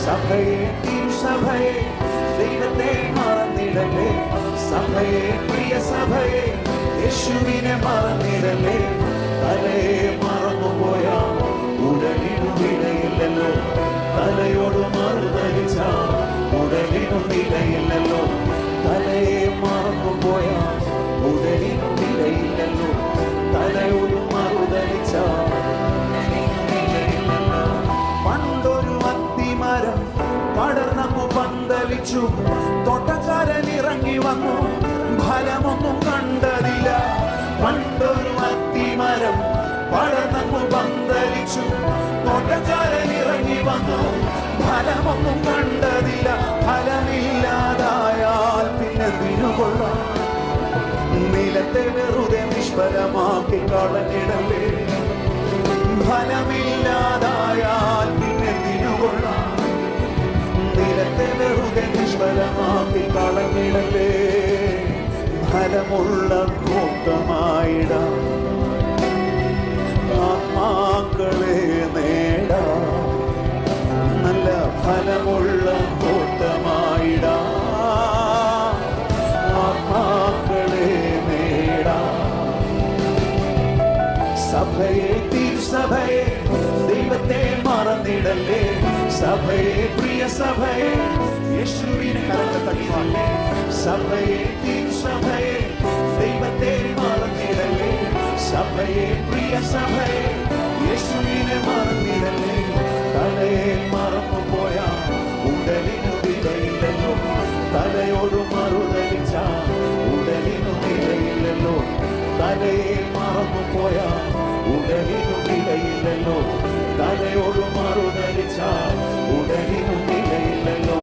സഭയെ തിരുസഭയെ ദൈവത്തെ മറന്നിടല്ലേ. സഭയെ പ്രിയ സഭയെ യേശുവിനെ മറന്നിടല്ലേ. തലയെ മറന്നുപോയ ഉടലിനു വിലയില്ലല്ലോ. തലയോട് മറുതലിച്ച ഉടലിനു വിലയില്ലല്ലോ. തലയെ മറന്നുപോയ ഉടലിനു വിലയില്ലല്ലോ. തലയോട് മറുതലിച്ച വിലയില്ലല്ലോ. പണ്ടൊരു അത്തിമരം പടർന്നു പന്തലിച്ചു. തോട്ടക്കാരൻ ഇറങ്ങി വന്നു, ഫലമൊന്നും കണ്ടതില്ല. പണ്ടൊരു അത്തിമരം പടർന്നു പന്തലിച്ചു. തോട്ടക്കാരൻ ഇറങ്ങി വന്നു, ഫലമൊന്നും കണ്ടതില്ല. ഫലമില്ലാതായാൽ പിന്നെ തിരുകൊള്ളാം. നിലത്തെ വെറുതെ നിഷ്ഫലമാക്കി കളഞ്ഞിടലേ. ഫലമില്ലാതായാൽ പിന്നെ തിരുകൊള്ളാം. നിലത്തെ വെറുതെ നിഷ്ഫലമാക്കി കളഞ്ഞിടലേ. ഫലമുള്ള തോട്ടമായിടാം, ആത്മാക്കളെ നേടാം. നല്ല ഫലമുള്ള തോട്ടമായിടാം, ആത്മാക്കളെ നേടാം. സഭയെ തിരുസഭയെ ദൈവത്തെ മറന്നിടല്ലേ. സഭയെ പ്രിയ സഭയെ യേശുവിനെ കരത്തടിവാളേ. സഭയെ തിരുസഭയെ ദൈവത്തെ മറന്നിടല്ലേ. സഭയെ പ്രിയ സഭയെ യേശുവിനെ മറന്നിടല്ലേ. തലയെ മറന്നുപോയ ഉടലിനു വിലയില്ലല്ലോ. തലയോട് മറുതലിച്ച ഉടലിനു വിലയില്ലല്ലോ. തലയെ മറന്നുപോയ